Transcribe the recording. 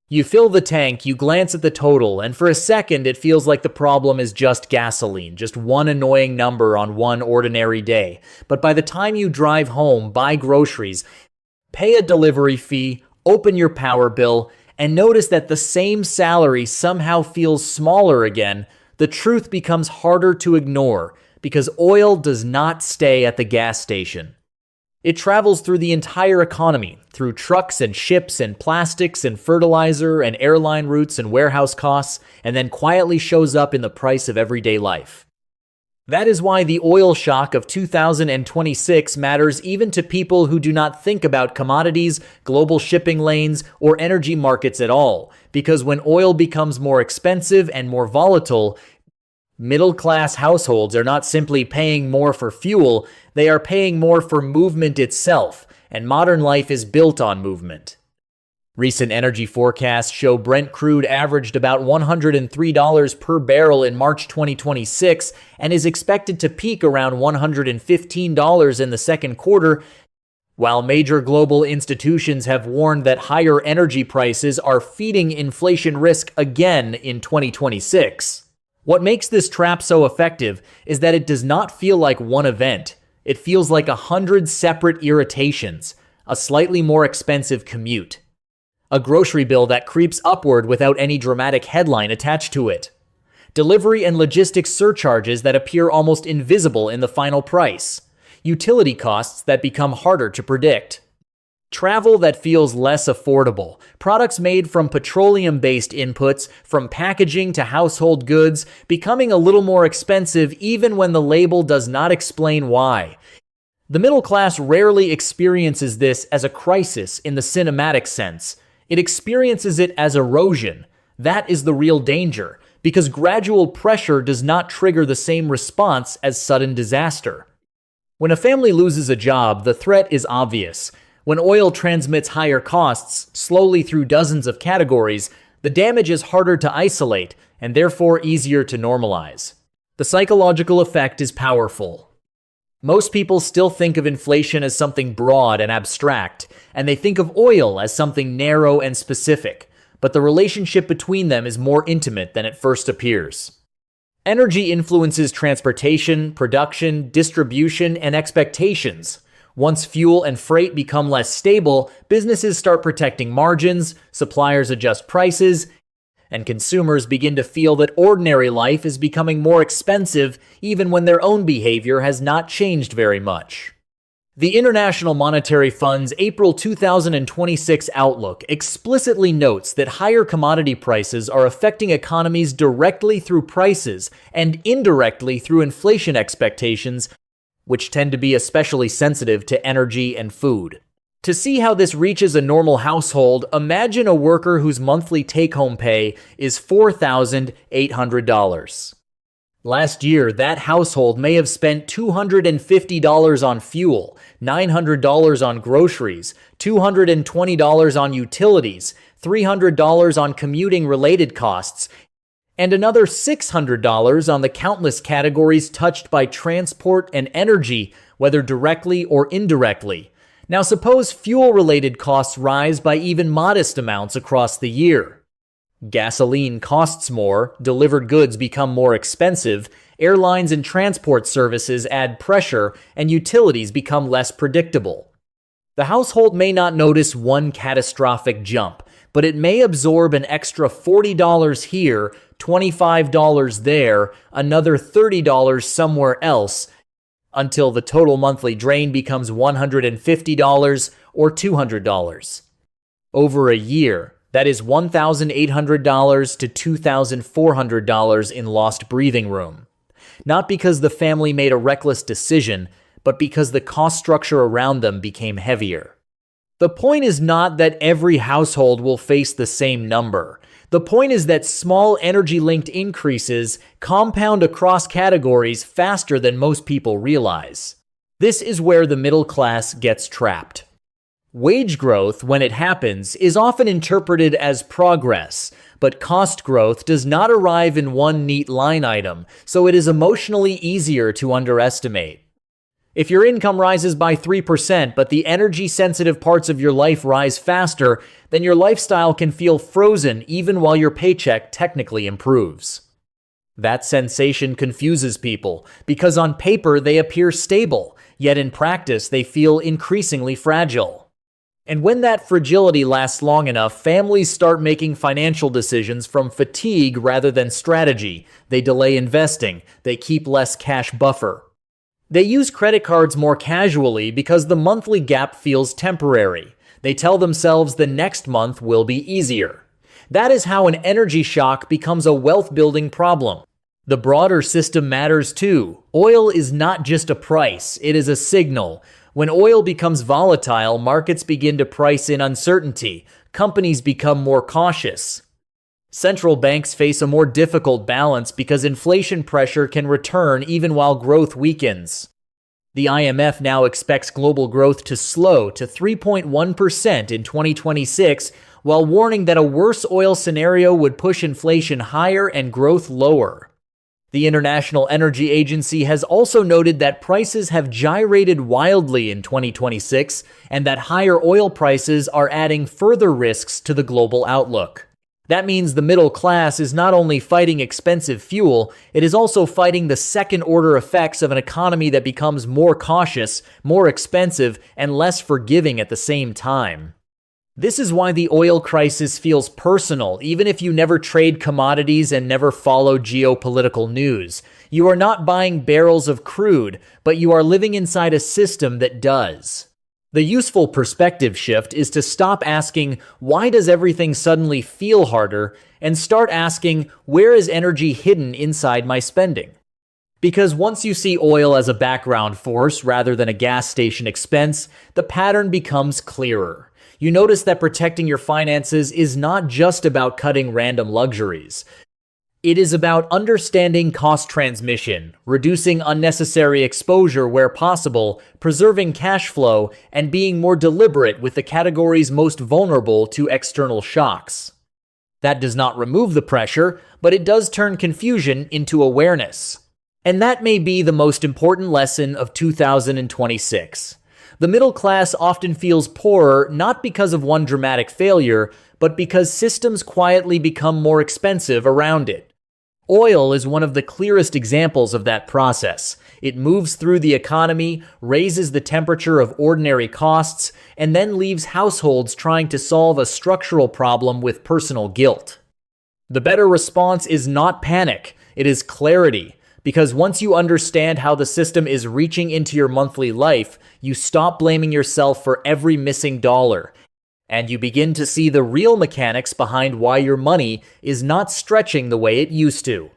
You fill the tank, you glance at the total, and for a second it feels like the problem is just gasoline, just one annoying number on one ordinary day. But by the time you drive home, buy groceries, pay a delivery fee, open your power bill, and notice that the same salary somehow feels smaller again, the truth becomes harder to ignore because oil does not stay at the gas station. It travels through the entire economy, through trucks and ships and plastics and fertilizer and airline routes and warehouse costs, and then quietly shows up in the price of everyday life. That is why the oil shock of 2026 matters even to people who do not think about commodities, global shipping lanes, or energy markets at all, because when oil becomes more expensive and more volatile, middle-class households are not simply paying more for fuel, they are paying more for movement itself, and modern life is built on movement. Recent energy forecasts show Brent crude averaged about $103 per barrel in March 2026 and is expected to peak around $115 in the second quarter, while major global institutions have warned that higher energy prices are feeding inflation risk again in 2026. What makes this trap so effective is that it does not feel like one event. It feels like 100 separate irritations, a slightly more expensive commute, a grocery bill that creeps upward without any dramatic headline attached to it, delivery and logistics surcharges that appear almost invisible in the final price, utility costs that become harder to predict, travel that feels less affordable, products made from petroleum-based inputs, from packaging to household goods, becoming a little more expensive even when the label does not explain why. The middle class rarely experiences this as a crisis in the cinematic sense. It experiences it as erosion. That is the real danger, because gradual pressure does not trigger the same response as sudden disaster. When a family loses a job, the threat is obvious. When oil transmits higher costs slowly through dozens of categories, the damage is harder to isolate and therefore easier to normalize. The psychological effect is powerful. Most people still think of inflation as something broad and abstract, and they think of oil as something narrow and specific, but the relationship between them is more intimate than it first appears. Energy influences transportation, production, distribution, and expectations. Once fuel and freight become less stable, businesses start protecting margins, suppliers adjust prices, and consumers begin to feel that ordinary life is becoming more expensive even when their own behavior has not changed very much. The International Monetary Fund's April 2026 outlook explicitly notes that higher commodity prices are affecting economies directly through prices and indirectly through inflation expectations, which tend to be especially sensitive to energy and food. To see how this reaches a normal household, imagine a worker whose monthly take-home pay is $4,800. Last year, that household may have spent $250 on fuel, $900 on groceries, $220 on utilities, $300 on commuting-related costs, and another $600 on the countless categories touched by transport and energy, whether directly or indirectly. Now suppose fuel-related costs rise by even modest amounts across the year. Gasoline costs more, delivered goods become more expensive, airlines and transport services add pressure, and utilities become less predictable. The household may not notice one catastrophic jump, but it may absorb an extra $40 here, $25 there, another $30 somewhere else, until the total monthly drain becomes $150 or $200. Over a year, that is $1,800 to $2,400 in lost breathing room. Not because the family made a reckless decision, but because the cost structure around them became heavier. The point is not that every household will face the same number. The point is that small energy-linked increases compound across categories faster than most people realize. This is where the middle class gets trapped. Wage growth, when it happens, is often interpreted as progress, but cost growth does not arrive in one neat line item, so it is emotionally easier to underestimate. If your income rises by 3%, but the energy-sensitive parts of your life rise faster, then your lifestyle can feel frozen even while your paycheck technically improves. That sensation confuses people, because on paper they appear stable, yet in practice they feel increasingly fragile. And when that fragility lasts long enough, families start making financial decisions from fatigue rather than strategy. They delay investing, they keep less cash buffer. They use credit cards more casually because the monthly gap feels temporary. They tell themselves the next month will be easier. That is how an energy shock becomes a wealth-building problem. The broader system matters too. Oil is not just a price, it is a signal. When oil becomes volatile, markets begin to price in uncertainty. Companies become more cautious. Central banks face a more difficult balance because inflation pressure can return even while growth weakens. The IMF now expects global growth to slow to 3.1% in 2026, while warning that a worse oil scenario would push inflation higher and growth lower. The International Energy Agency has also noted that prices have gyrated wildly in 2026 and that higher oil prices are adding further risks to the global outlook. That means the middle class is not only fighting expensive fuel, it is also fighting the second-order effects of an economy that becomes more cautious, more expensive, and less forgiving at the same time. This is why the oil crisis feels personal, even if you never trade commodities and never follow geopolitical news. You are not buying barrels of crude, but you are living inside a system that does. The useful perspective shift is to stop asking, why does everything suddenly feel harder, and start asking, where is energy hidden inside my spending? Because once you see oil as a background force rather than a gas station expense, the pattern becomes clearer. You notice that protecting your finances is not just about cutting random luxuries. It is about understanding cost transmission, reducing unnecessary exposure where possible, preserving cash flow, and being more deliberate with the categories most vulnerable to external shocks. That does not remove the pressure, but it does turn confusion into awareness. And that may be the most important lesson of 2026. The middle class often feels poorer not because of one dramatic failure, but because systems quietly become more expensive around it. Oil is one of the clearest examples of that process. It moves through the economy, raises the temperature of ordinary costs, and then leaves households trying to solve a structural problem with personal guilt. The better response is not panic, it is clarity. Because once you understand how the system is reaching into your monthly life, you stop blaming yourself for every missing dollar. And you begin to see the real mechanics behind why your money is not stretching the way it used to.